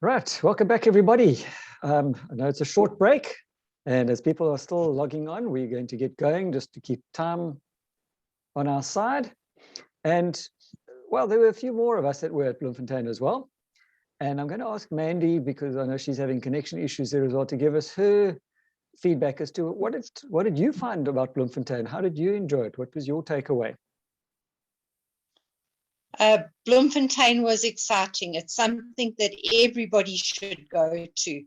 Right, welcome back everybody. I know it's a short break, and as people are still logging on, we're going to get going just to keep time on our side. And well, there were a few more of us that were at Bloemfontein as well. And I'm going to ask Mandy, because I know she's having connection issues there as well, to give us her feedback as to what did you find about Bloemfontein? How did you enjoy it? What was your takeaway? Bloemfontein was exciting. It's something that everybody should go to.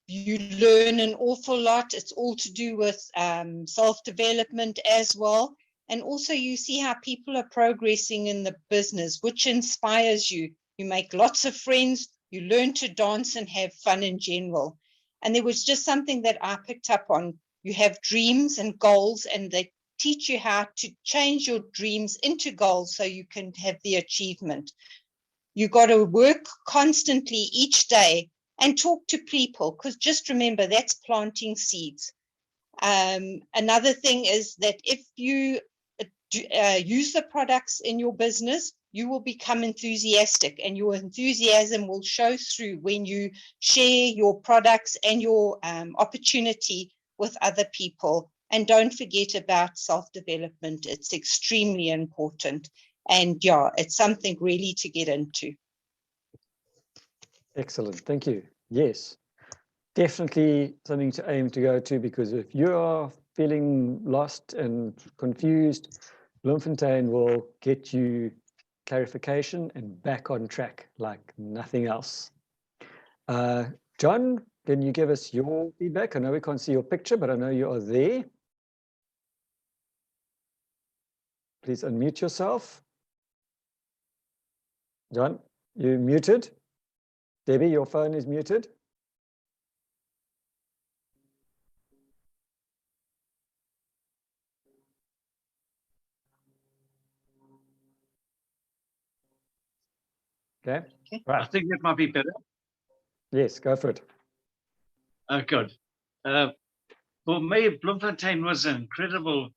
You learn an awful lot. It's all to do with self-development as well. And also you see how people are progressing in the business, which inspires you. You make lots of friends. You learn to dance and have fun in general. And there was just something that I picked up on. You have dreams and goals, and they teach you how to change your dreams into goals so you can have the achievement. You got to work constantly each day and talk to people, because just remember, that's planting seeds. Another thing is that if you use the products in your business, you will become enthusiastic, and your enthusiasm will show through when you share your products and your opportunity with other people. And don't forget about self-development. It's extremely important. And yeah, it's something really to get into. Excellent, thank you. Yes, definitely something to aim to go to, because if you are feeling lost and confused, Bloemfontein will get you clarification and back on track like nothing else. John, can you give us your feedback? I know we can't see your picture, but I know you are there. Please unmute yourself. John, you're muted. Debbie, your phone is muted. Okay. Right. I think that might be better. Yes, go for it. Good. For me, Bloemfontein was an incredible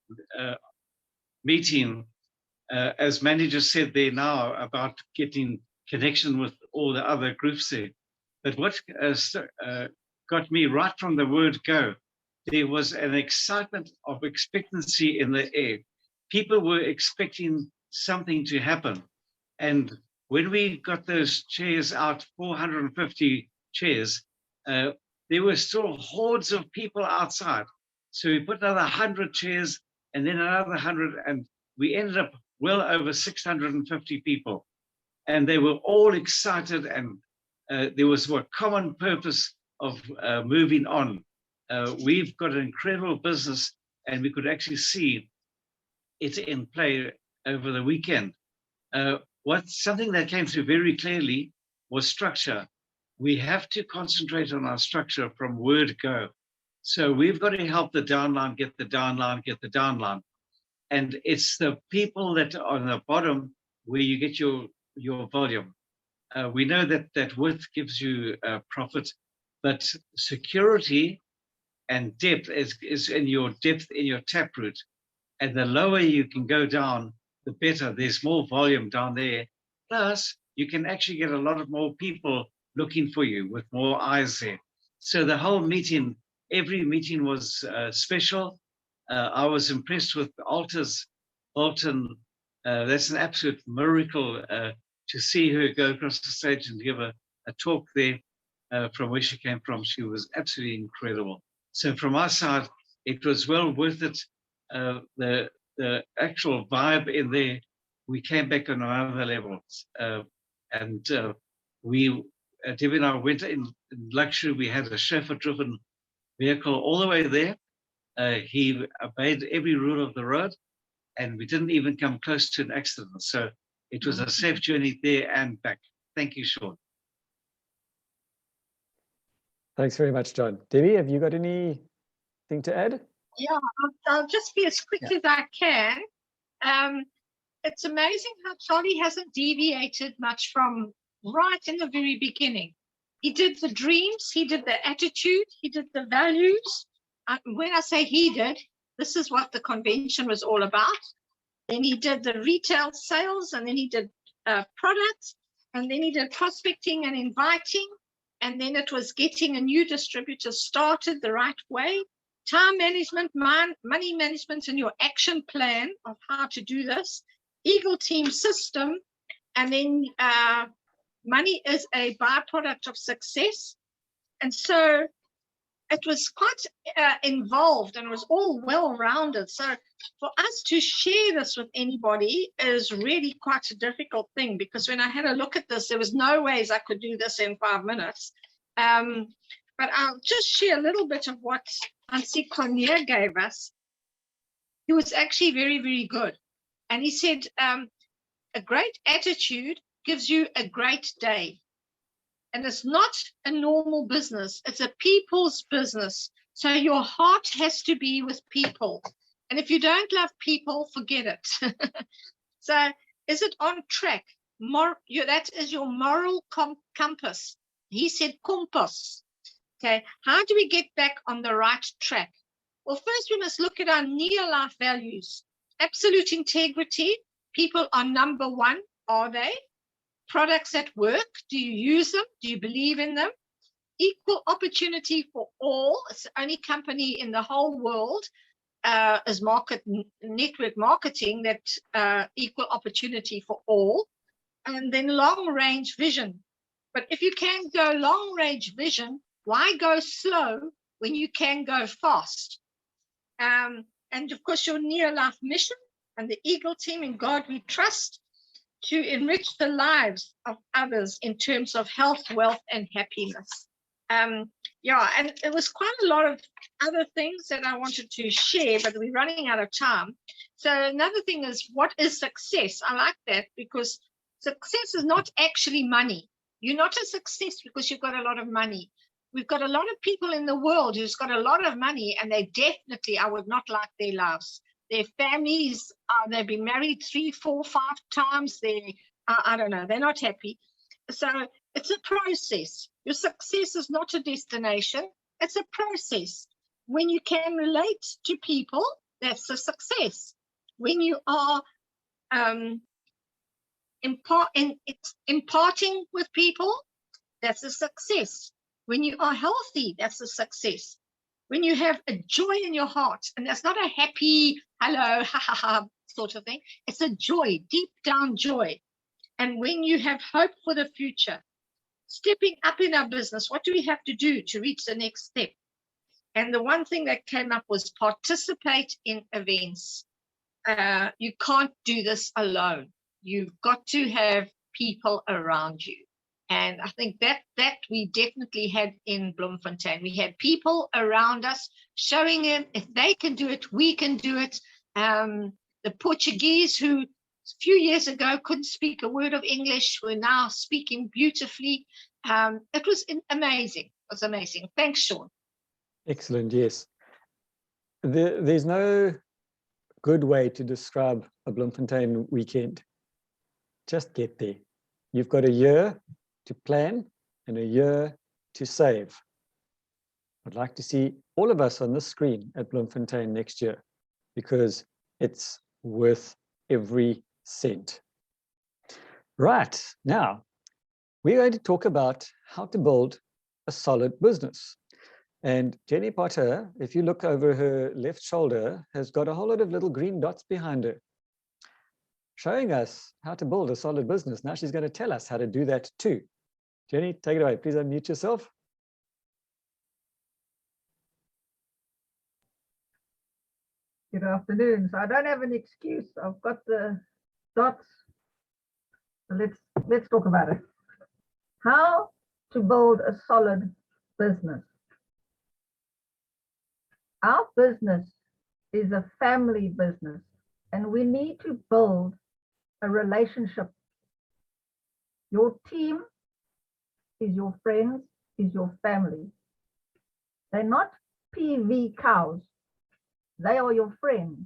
meeting. As Mandy just said there now about getting connection with all the other groups there. But what got me right from the word go, there was an excitement of expectancy in the air. People were expecting something to happen. And when we got those chairs out, 450 chairs, there were still hordes of people outside. So we put another 100 chairs and then another 100, and we ended up well over 650 people. And they were all excited, and there was a common purpose of moving on. We've got an incredible business, and we could actually see it in play over the weekend. Something that came through very clearly was structure. We have to concentrate on our structure from word go. So we've got to help the downline get the downline, get the downline. And it's the people that are on the bottom where you get your volume. We know that width gives you profit, but security and depth is in your depth in your taproot. And the lower you can go down, the better. There's more volume down there. Plus, you can actually get a lot of more people looking for you with more eyes there. So the whole meeting, every meeting was special. I was impressed with Bolton. That's an absolute miracle to see her go across the stage and give a talk there from where she came from. She was absolutely incredible. So from our side, it was well worth it. The actual vibe in there, we came back on another level. Debbie and I went in luxury. We had a chauffeur-driven vehicle all the way there. He obeyed every rule of the road, and we didn't even come close to an accident. So it was a safe journey there and back. Thank you, Sean. Thanks very much, John. Debbie, have you got anything to add? Yeah, I'll just be as quick as I can. It's amazing how Charlie hasn't deviated much from right in the very beginning. He did the dreams, he did the attitude, he did the values. When I say he did, this is what the convention was all about. Then he did the retail sales, and then he did products. and then he did prospecting and inviting, and then it was getting a new distributor started the right way, time management, money management, and your action plan of how to do this, Eagle Team system, and then money is a byproduct of success. And so it was quite involved, and it was all well-rounded. So for us to share this with anybody is really quite a difficult thing, because when I had a look at this, there was no ways I could do this in 5 minutes. But I'll just share a little bit of what Hansi Cornier gave us. He was actually very, very good. And he said, a great attitude gives you a great day. And it's not a normal business. It's a people's business. So your heart has to be with people. And if you don't love people, forget it. So is it on track? That is your moral compass. He said compass. Okay, how do we get back on the right track? Well, first we must look at our near-life values. Absolute integrity. People are number one, are they? Products that work, do you use them? Do you believe in them? Equal opportunity for all. It's the only company in the whole world as network marketing that equal opportunity for all. And then long range vision. But if you can go long range vision, why go slow when you can go fast? And of course, your near life mission and the Eagle Team, in God we trust, to enrich the lives of others in terms of health, wealth, and happiness. Yeah, and it was quite a lot of other things that I wanted to share, but we're running out of time. So another thing is, what is success? I like that, because success is not actually money. You're not a success because you've got a lot of money. We've got a lot of people in the world who's got a lot of money, and they definitely, I would not like their lives. Their families, they've been married 3, 4, 5 times. I don't know, they're not happy. So it's a process. Your success is not a destination. It's a process. When you can relate to people, that's a success. When you are imparting with people, that's a success. When you are healthy, that's a success. When you have a joy in your heart, and that's not a happy, hello, ha ha ha sort of thing. It's a joy, deep down joy. And when you have hope for the future, stepping up in our business, what do we have to do to reach the next step? And the one thing that came up was participate in events. You can't do this alone. You've got to have people around you. And I think that we definitely had in Bloemfontein. We had people around us showing them, if they can do it, we can do it. The Portuguese, who a few years ago couldn't speak a word of English, were now speaking beautifully. It was amazing. It was amazing. Thanks, Sean. Excellent, yes. There's no good way to describe a Bloemfontein weekend. Just get there. You've got a year to plan and a year to save. I'd like to see all of us on the screen at Bloemfontein next year, because it's worth every cent. Right, now we're going to talk about how to build a solid business. And Jenny Potter, if you look over her left shoulder, has got a whole lot of little green dots behind her, showing us how to build a solid business. Now she's going to tell us how to do that too. Jenny, take it away. Please unmute yourself. Good afternoon. So I don't have an excuse. I've got the dots. So let's talk about it. How to build a solid business. Our business is a family business, and we need to build a relationship. Your team is your friends, is your family. They're not PV cows. They are your friends.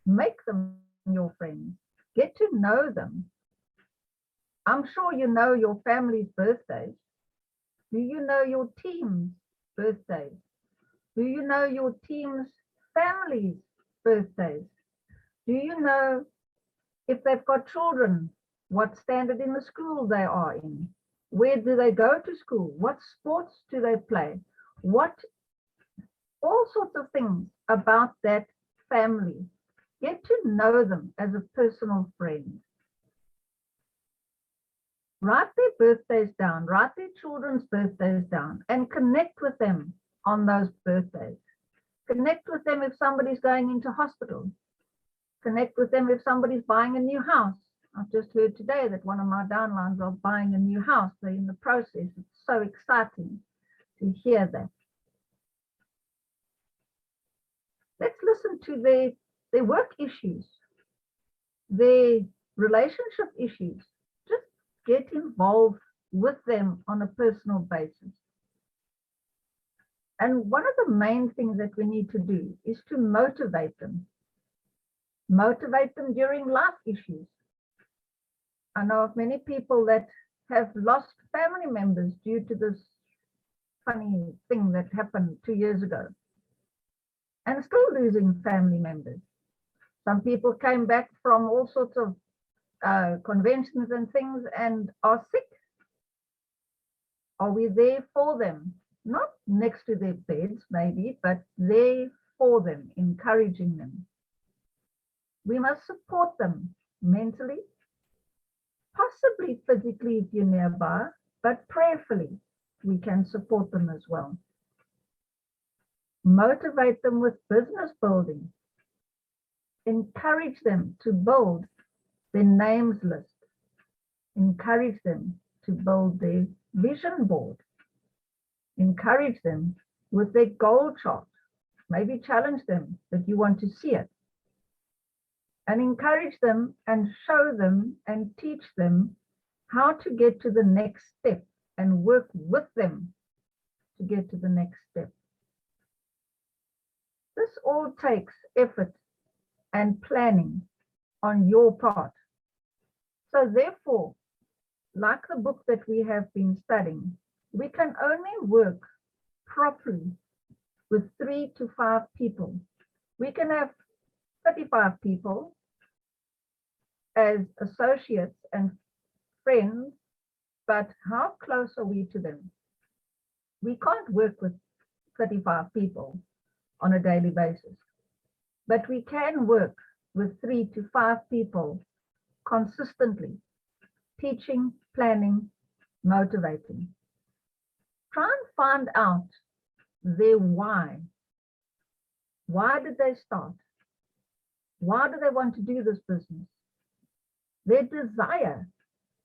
Make them your friends. Get to know them. I'm sure you know your family's birthdays. Do you know your team's birthdays? Do you know your team's family's birthdays? Do you know if they've got children what standard in the school they are in, where do they go to school, what sports do they play, all sorts of things about that family. Get to know them as a personal friend. Write their birthdays down, write their children's birthdays down, and connect with them on those birthdays. Connect with them if somebody's going into hospital. Connect with them if somebody's buying a new house. I've just heard today that one of my downlines are buying a new house. They're in the process. It's so exciting to hear that. Let's listen to their work issues, their relationship issues. Just get involved with them on a personal basis. And one of the main things that we need to do is to motivate them. Motivate them during life issues. I know of many people that have lost family members due to this funny thing that happened 2 years ago, and still losing family members. Some people came back from all sorts of conventions and things and are sick. Are we there for them? Not next to their beds, maybe, but there for them, encouraging them. We must support them mentally, possibly physically if you're nearby, but prayerfully we can support them as well. Motivate them with business building. Encourage them to build their names list. Encourage them to build their vision board. Encourage them with their goal chart. Maybe challenge them that you want to see it. And encourage them and show them and teach them how to get to the next step and work with them to get to the next step. This all takes effort and planning on your part. So therefore, like the book that we have been studying, we can only work properly with 3 to 5 people. We can have 35 people as associates and friends, but how close are we to them? We can't work with 35 people on a daily basis, but we can work with 3 to 5 people consistently, teaching, planning, motivating. Try and find out their why. Why did they start? Why do they want to do this business? Their desire.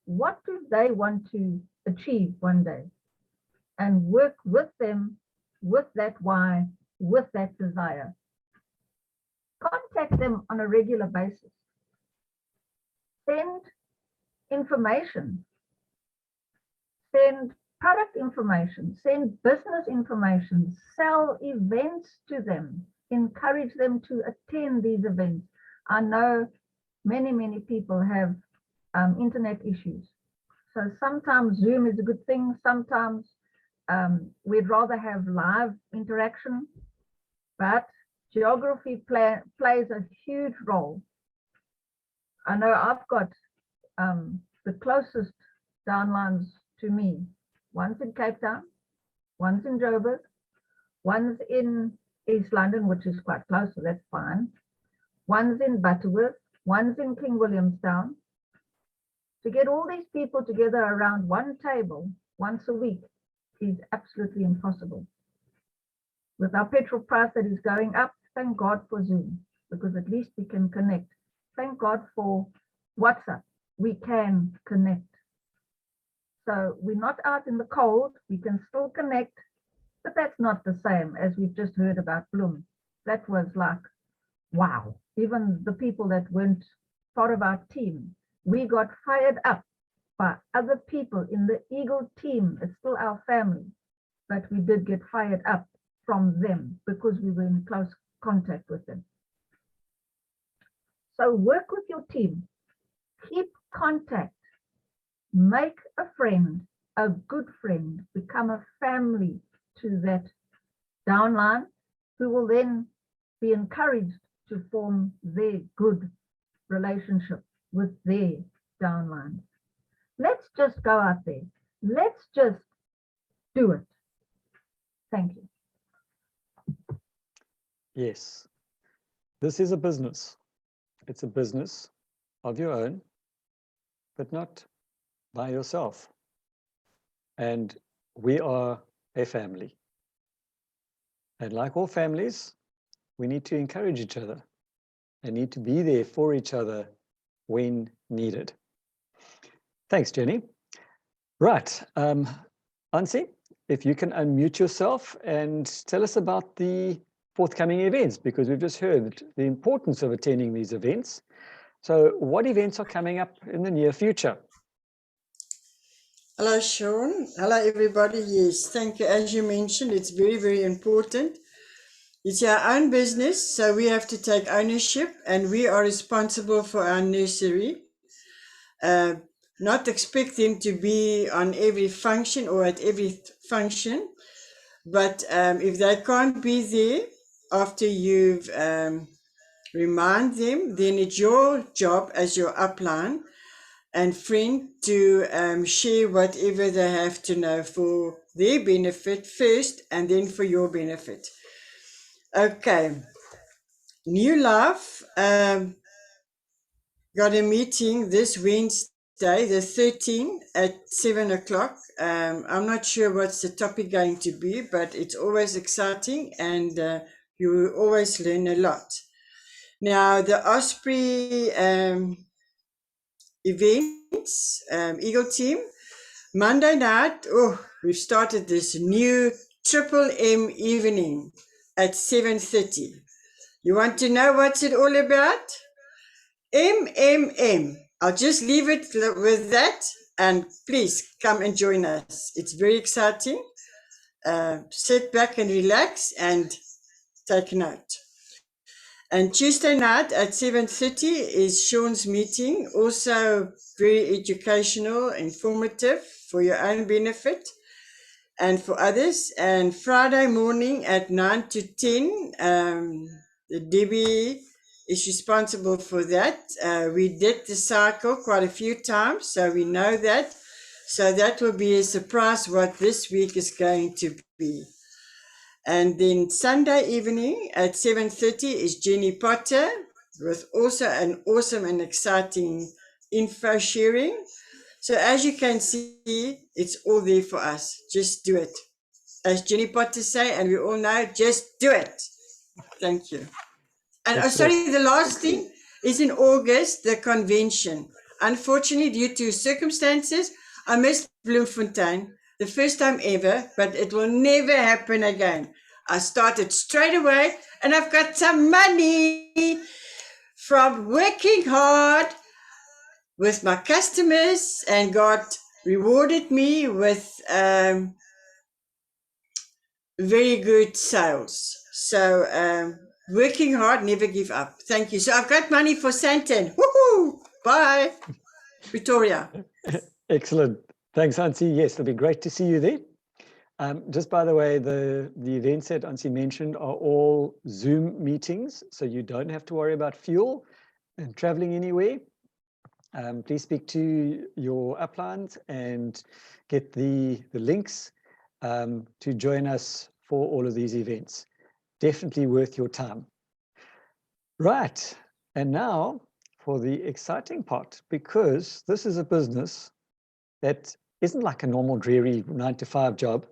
What do they want to achieve one day? And work with them with that why, with that desire. Contact them on a regular basis. Send information. Send product information. Send business information. Sell events to them. Encourage them to attend these events. I know many people have internet issues. So sometimes Zoom is a good thing. Sometimes we'd rather have live interaction, but geography plays a huge role. I know I've got the closest downlines to me. One's in Cape Town, one's in Joburg, one's in East London, which is quite close, so that's fine. One's in Butterworth, one's in King Williamstown. To get all these people together around one table once a week is absolutely impossible. With our petrol price that is going up, thank God for Zoom, because at least we can connect. Thank God for WhatsApp, we can connect. So we're not out in the cold, we can still connect, but that's not the same as we've just heard about Bloom. That was like, wow. Even the people that weren't part of our team, we got fired up by other people in the Eagle team. It's still our family, but we did get fired up from them because we were in close contact with them. So work with your team, keep contact, make a friend, a good friend, become a family to that downline, who will then be encouraged to form their good relationship with their downlines. Let's just go out there. Let's just do it. Thank you. Yes, this is a business. It's a business of your own, but not by yourself. And we are a family. And like all families, we need to encourage each other and need to be there for each other when needed. Thanks, Jenny. Right, Ansi, if you can unmute yourself and tell us about the forthcoming events, because we've just heard the importance of attending these events. So what events are coming up in the near future? Hello, Sean. Hello, everybody. Yes, thank you. As you mentioned, it's very, very important. It's our own business, so we have to take ownership, and we are responsible for our nursery. Not expect them to be on every function or at every function, but if they can't be there after you've remind them, then it's your job as your upline and friend to share whatever they have to know for their benefit first and then for your benefit. Okay, New Life got a meeting this Wednesday, the 13th at 7 o'clock. I'm not sure what's the topic going to be, but it's always exciting and you always learn a lot. Now, the Osprey events, Eagle team, Monday night, we've started this new Triple M evening at 7:30. You want to know what's it all about? MMM. I'll just leave it with that, and please come and join us. It's very exciting. Sit back and relax and take note. And Tuesday night at 7:30 is Sean's meeting, also very educational, informative for your own benefit and for others. And Friday morning at 9 to 10, Debbie is responsible for that. We did the cycle quite a few times, so we know that. So that will be a surprise what this week is going to be. And then Sunday evening at 7:30 is Jenny Potter with also an awesome and exciting info sharing. So as you can see, it's all there for us. Just do it. As Jenny Potter say, and we all know, just do it. Thank you. And sorry, the last thing is in August, the convention. Unfortunately, due to circumstances, I missed Bloemfontein the first time ever, but it will never happen again. I started straight away and I've got some money from working hard with my customers and God rewarded me with very good sales. So working hard, never give up. Thank you. So I've got money for Santon. Woohoo! Bye, Victoria. Excellent. Thanks, Ansi. Yes, it'll be great to see you there. Just by the way, the events that Ansi mentioned are all Zoom meetings, so you don't have to worry about fuel and traveling anywhere. Please speak to your uplines and get the links to join us for all of these events. Definitely worth your time. Right, and now for the exciting part, because this is a business that isn't like a normal dreary 9-to-5 job.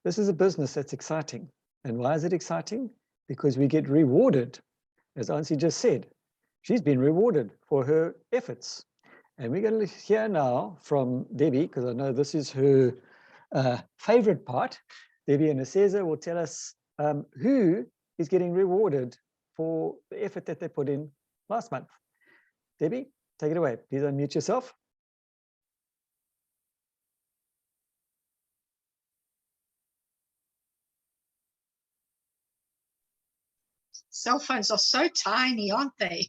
This is a business that's exciting. And why is it exciting? Because we get rewarded, as Ansi just said. She's been rewarded for her efforts. And we're going to hear now from Debbie, because I know this is her favorite part. Debbie and Cesar will tell us who is getting rewarded for the effort that they put in last month. Debbie, take it away. Please unmute yourself. Cell phones are so tiny, aren't they?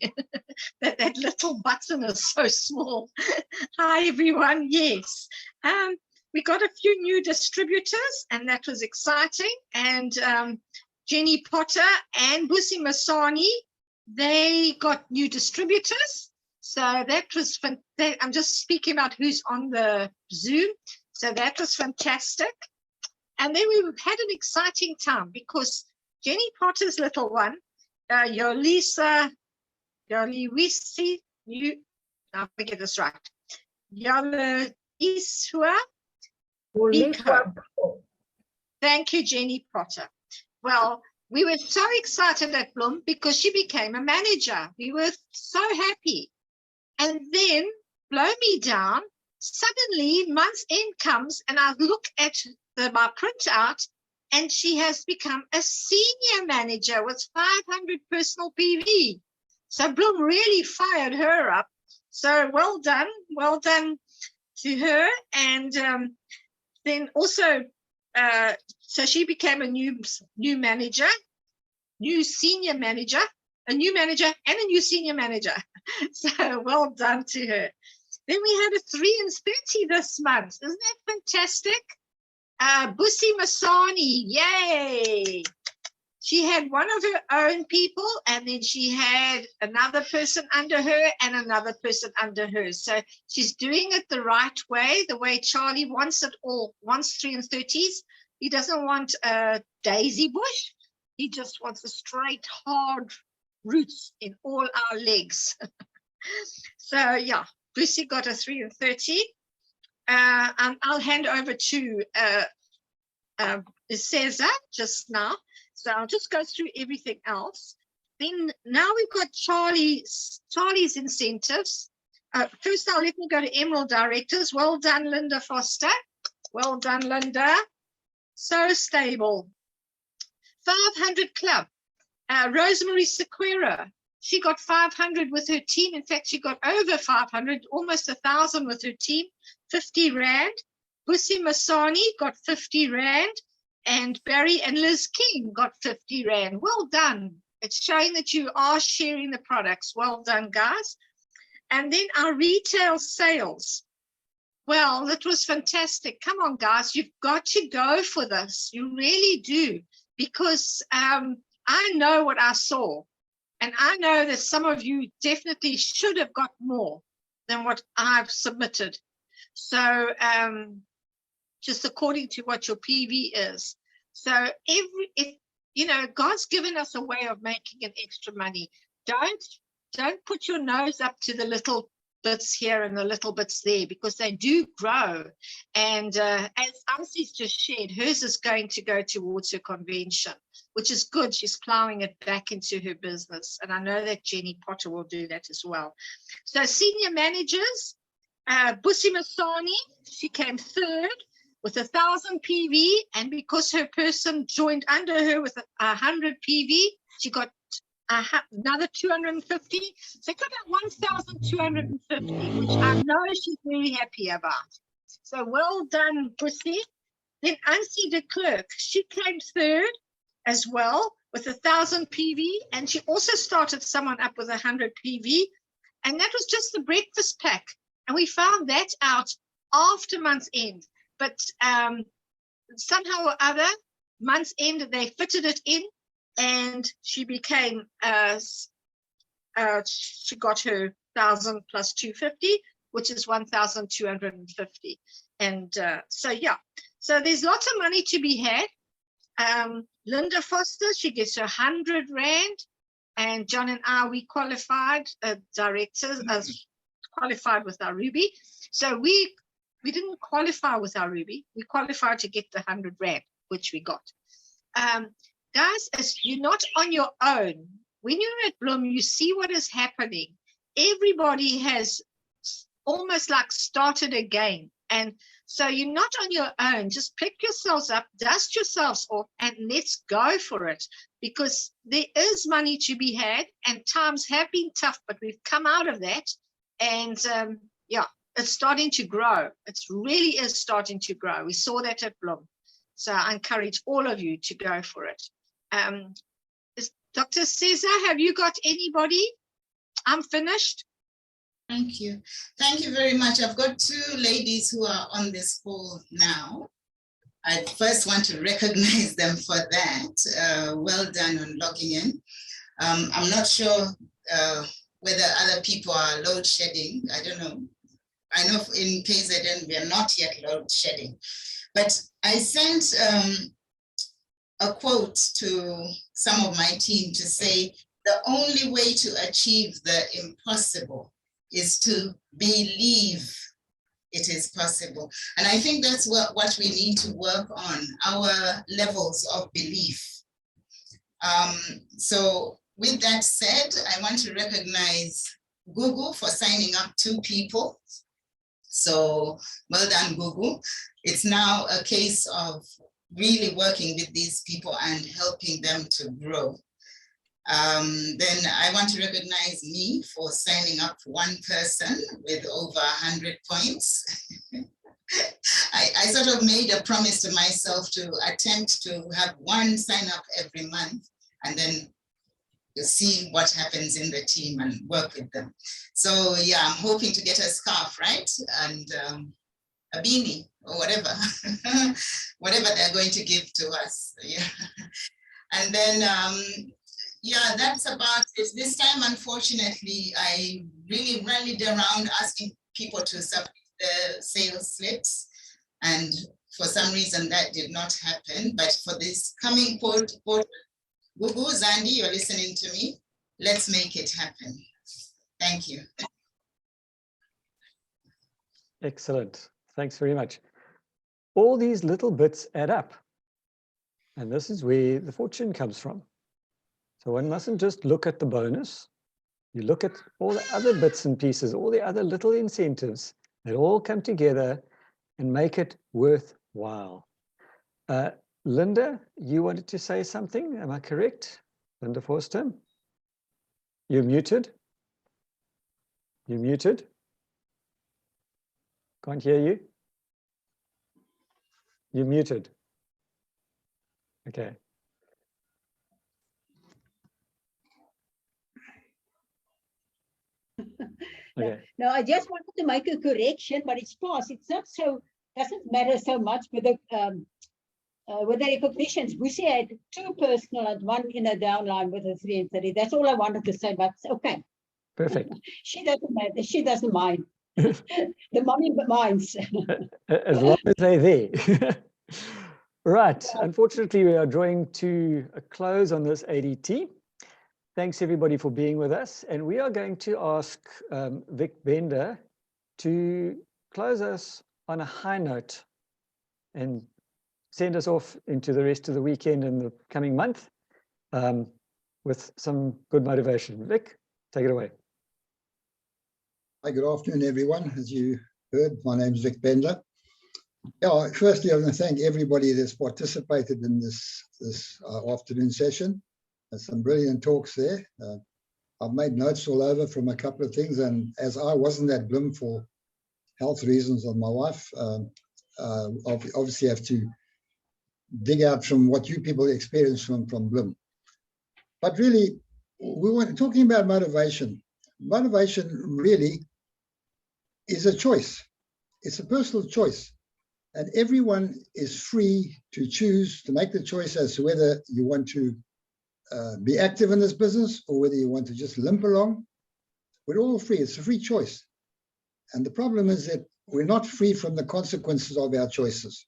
that little button is so small. Hi, everyone. Yes. We got a few new distributors, and that was exciting. And Jenny Potter and Busi Masani, they got new distributors. So that was fun. I'm just speaking about who's on the Zoom. So that was fantastic. And then we had an exciting time because Jenny Potter's little one, Yolisa, I'll get this right. Yala Iswa. Thank you, Jenny Potter. Well, we were so excited at Bloem because she became a manager. We were so happy. And then, blow me down, suddenly month's end comes and I look at my printout and she has become a senior manager with 500 personal PV. So Bloem really fired her up. So well done to her. And then also, so she became a new manager, new senior manager, a new manager and a new senior manager. So well done to her. Then we had a 3 and 30 this month. Isn't that fantastic? Busi Masani, yay! She had one of her own people, and then she had another person under her and another person under her. So she's doing it the right way, the way Charlie wants it all, wants 3 and 30s. He doesn't want a daisy bush. He just wants a straight, hard roots in all our legs. So yeah, Lucy got a 3 and 30. And I'll hand over to Cesar just now. So I'll just go through everything else. Then now we've got Charlie's incentives. First, let me go to Emerald Directors. Well done, Linda Foster. Well done, Linda. So stable. 500 Club. Rosemary Sequeira. She got 500 with her team. In fact, she got over 500, almost 1,000 with her team. 50 Rand. Busi Masani got 50 Rand. And Barry and Liz King got 50 Rand. Well done. It's showing that you are sharing the products. Well done, guys. And then our retail sales. Well, that was fantastic. Come on, guys. You've got to go for this. You really do. Because I know what I saw. And I know that some of you definitely should have got more than what I've submitted. So just according to what your PV is. So God's given us a way of making an extra money. Don't put your nose up to the little bits here and the little bits there, because they do grow. And as Ansi's just shared, hers is going to go towards her convention, which is good. She's plowing it back into her business. And I know that Jenny Potter will do that as well. So senior managers, Busi Masani, she came 3rd with 1,000 PV. And because her person joined under her with 100 PV, she got another 250. So she got 1,250, which I know she's very happy about. So well done, Busi. Then Ansi de Klerk, she came 3rd as well with 1,000 PV, and she also started someone up with 100 PV, and that was just the breakfast pack, and we found that out after month's end, but somehow or other, month's end, they fitted it in, and she became she got her 1,000 plus 250, which is 1,250. And so yeah, so there's lots of money to be had. Linda Foster, she gets 100 Rand, and John and I, we qualified directors as qualified with our Ruby. So we didn't qualify with our Ruby, we qualified to get the 100 Rand, which we got. Guys, as you're not on your own, when you're at Bloem, you see what is happening. Everybody has almost like started again. And so you're not on your own. Just pick yourselves up, dust yourselves off, and let's go for it. Because there is money to be had, and times have been tough, but we've come out of that. And yeah, it's starting to grow. It really is starting to grow. We saw that at Bloem. So I encourage all of you to go for it. Dr. Cesar, have you got anybody? I'm finished. Thank you. Thank you very much. I've got 2 ladies who are on this call now. I first want to recognize them for that. Well done on logging in. I'm not sure whether other people are load shedding. I don't know. I know in KZN we are not yet load shedding, but I sent a quote to some of my team to say the only way to achieve the impossible is to believe it is possible. And I think that's what we need to work on, our levels of belief. So with that said, I want to recognize Google for signing up 2 people. So well done, Google. It's now a case of really working with these people and helping them to grow. Then I want to recognize me for signing up 1 person with over 100 points. I sort of made a promise to myself to attempt to have 1 sign up every month, and then you see what happens in the team and work with them. So yeah, I'm hoping to get a scarf, right? And a beanie or whatever, whatever they're going to give to us. Yeah. And then, yeah, that's about it. This time, unfortunately, I really rallied around asking people to submit the sales slips. And for some reason that did not happen. But for this coming quarter, Gugu, Zandi, you're listening to me. Let's make it happen. Thank you. Excellent. Thanks very much. All these little bits add up. And this is where the fortune comes from. So one mustn't just look at the bonus. You look at all the other bits and pieces, all the other little incentives that all come together and make it worthwhile. Linda, you wanted to say something, am I correct? Linda Forster? You're muted. You're muted. Can't hear you. You're muted. Okay. Okay. No, I just wanted to make a correction, but it's past. It's not so, doesn't matter so much with the recognitions. We had 2 personal and 1 in a downline with a 3 and 30. That's all I wanted to say, but okay. Perfect. She doesn't matter. She doesn't mind. The mommy minds. As long as they're there. Right. Unfortunately, we are drawing to a close on this ADT. Thanks everybody for being with us. And we are going to ask Vic Bender to close us on a high note and send us off into the rest of the weekend and the coming month with some good motivation. Vic, take it away. Hi, good afternoon, everyone. As you heard, my name is Vic Bender. Yeah, firstly, I want to thank everybody that's participated in this afternoon session. There's some brilliant talks there. I've made notes all over from a couple of things, and as I wasn't at Bloom for health reasons of my wife, obviously have to dig out from what you people experience from Bloom. But really, we were talking about motivation. Motivation really is a choice. It's a personal choice. And everyone is free to choose, to make the choice as to whether you want to be active in this business or whether you want to just limp along. We're all free. It's a free choice. And the problem is that we're not free from the consequences of our choices.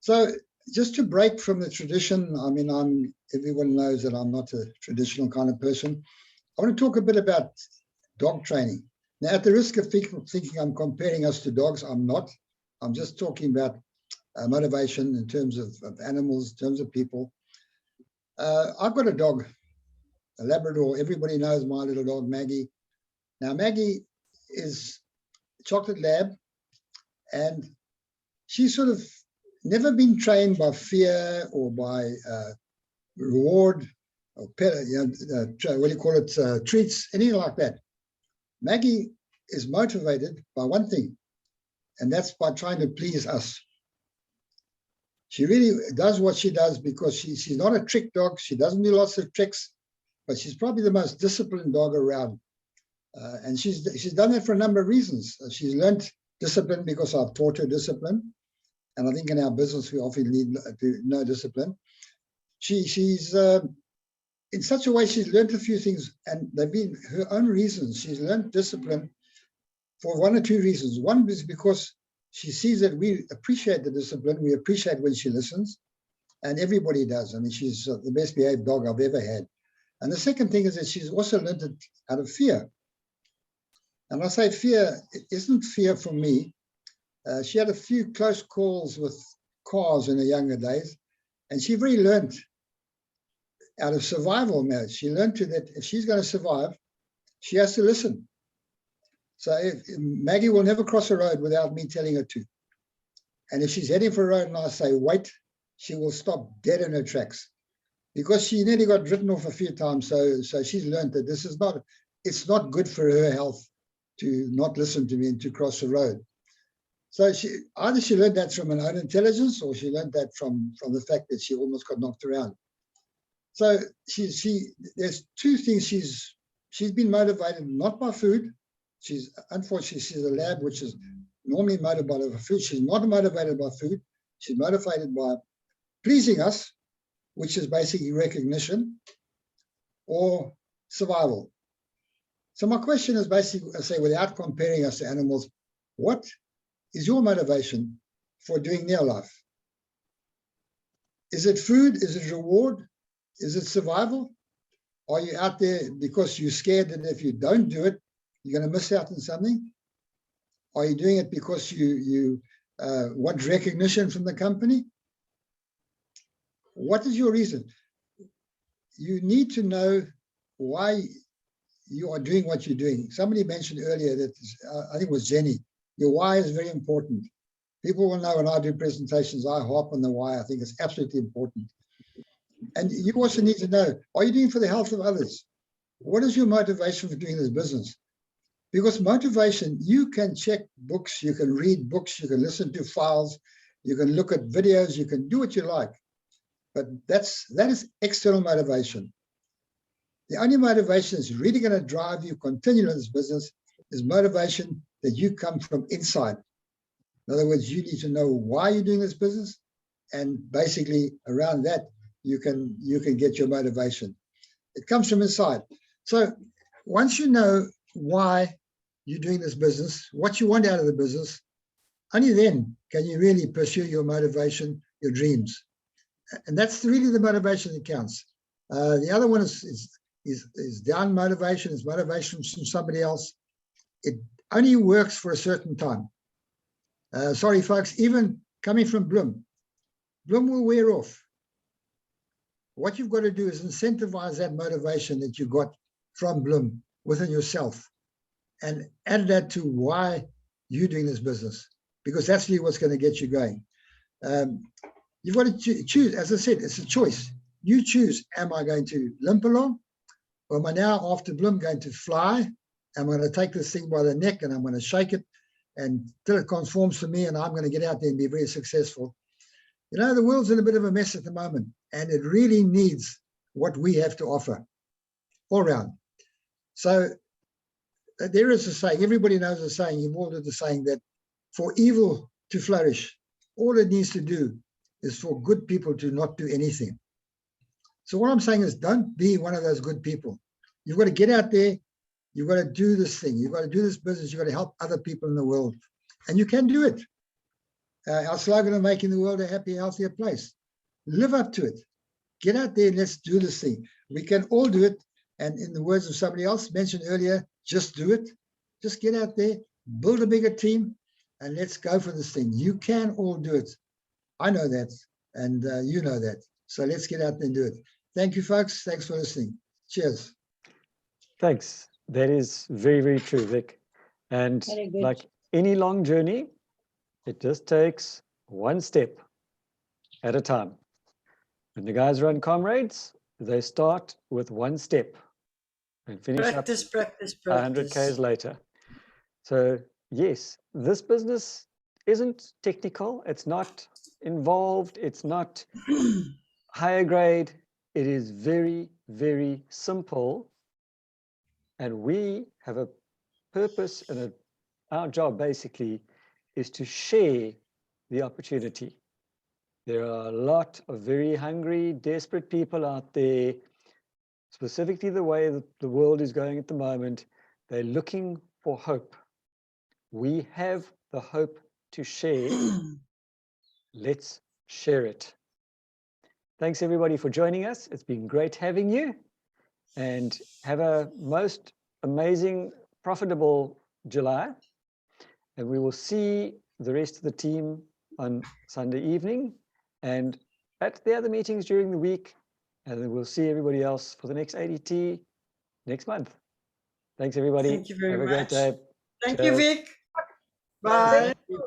So just to break from the tradition, I mean, everyone knows that I'm not a traditional kind of person. I want to talk a bit about dog training. Now, at the risk of people thinking I'm comparing us to dogs, I'm not. I'm just talking about motivation in terms of animals, in terms of people. I've got a dog, a Labrador. Everybody knows my little dog, Maggie. Now, Maggie is a chocolate lab, and she's sort of never been trained by fear or by reward or what do you call it, treats, anything like that. Maggie is motivated by one thing, and that's by trying to please us. She really does what she does because she's not a trick dog. She doesn't do lots of tricks, but she's probably the most disciplined dog around. And she's done it for a number of reasons. She's learned discipline because I've taught her discipline. And I think in our business, we often need to know discipline. She's in such a way, she's learned a few things, and they've been her own reasons. She's learned discipline for one or two reasons. One is because she sees that we appreciate the discipline. We appreciate when she listens, and everybody does. I mean, she's the best behaved dog I've ever had. And the second thing is that she's also learned it out of fear. And I say fear, it isn't fear for me. She had a few close calls with cars in her younger days, and she really learned out of survival mode. She learned that if she's going to survive, she has to listen. So Maggie will never cross a road without me telling her to. And if she's heading for a road and I say, wait, she will stop dead in her tracks, because she nearly got written off a few times. So she's learned that this is not, it's not good for her health to not listen to me and to cross the road. So either she learned that from her own intelligence, or she learned that from the fact that she almost got knocked around. So there's two things. She's been motivated not by food. Unfortunately, she's a lab which is normally motivated by food. She's not motivated by food. She's motivated by pleasing us, which is basically recognition, or survival. So my question is basically, I say, without comparing us to animals, what is your motivation for doing their life? Is it food? Is it reward? Is it survival? Are you out there because you're scared that if you don't do it, you're going to miss out on something? Are you doing it because you want recognition from the company? What is your reason? You need to know why you are doing what you're doing. Somebody mentioned earlier that, I think it was Jenny, your why is very important. People will know when I do presentations, I harp on the why. I think it's absolutely important. And you also need to know, are you doing for the health of others? What is your motivation for doing this business? Because motivation, you can check books, you can read books, you can listen to files, you can look at videos, you can do what you like. But that is external motivation. The only motivation that's really going to drive you continue in this business is motivation that you come from inside. In other words, you need to know why you're doing this business, and basically around that, you can get your motivation. It comes from inside. So once you know why you're doing this business, what you want out of the business, only then can you really pursue your motivation, your dreams. And that's really the motivation that counts. The other one is down motivation, is motivation from somebody else. It only works for a certain time. Sorry, folks, even coming from Bloom will wear off. What you've got to do is incentivize that motivation that you got from Bloom within yourself and add that to why you're doing this business, because that's really what's going to get you going. You've got to choose. As I said, it's a choice. You choose, am I going to limp along? Or am I now, after Bloom, going to fly? I'm going to take this thing by the neck and I'm going to shake it until it conforms to me, and I'm going to get out there and be very successful. You know, the world's in a bit of a mess at the moment, and it really needs what we have to offer all around. So there is a saying, everybody knows the saying, you've all heard the saying that for evil to flourish, all it needs to do is for good people to not do anything. So what I'm saying is, don't be one of those good people. You've got to get out there. You've got to do this thing. You've got to do this business. You've got to help other people in the world. And you can do it. Our slogan of making the world a happier, healthier place. Live up to it. Get out there and let's do this thing. We can all do it. And in the words of somebody else mentioned earlier, just do it. Just get out there, build a bigger team, and let's go for this thing. You can all do it. I know that, and you know that. So let's get out there and do it. Thank you, folks. Thanks for listening. Cheers. Thanks. That is very, very true, Vic. And like any long journey, it just takes one step at a time. When the guys run Comrades, they start with one step and finish practice, up 100 Ks later. So yes, this business isn't technical. It's not involved. It's not higher grade. It is very, very simple. And we have a purpose, and our job basically is to share the opportunity. There are a lot of very hungry, desperate people out there specifically the way that the world is going at the moment, they're looking for hope. We have the hope to share. Let's share it. Thanks everybody for joining us. It's been great having you, and have a most amazing, profitable July. And we will see the rest of the team on Sunday evening and at the other meetings during the week. And then we'll see everybody else for the next ADT next month. Thanks everybody. Thank you very Have a great much. day. Thank you, Cheers. Vic. Bye.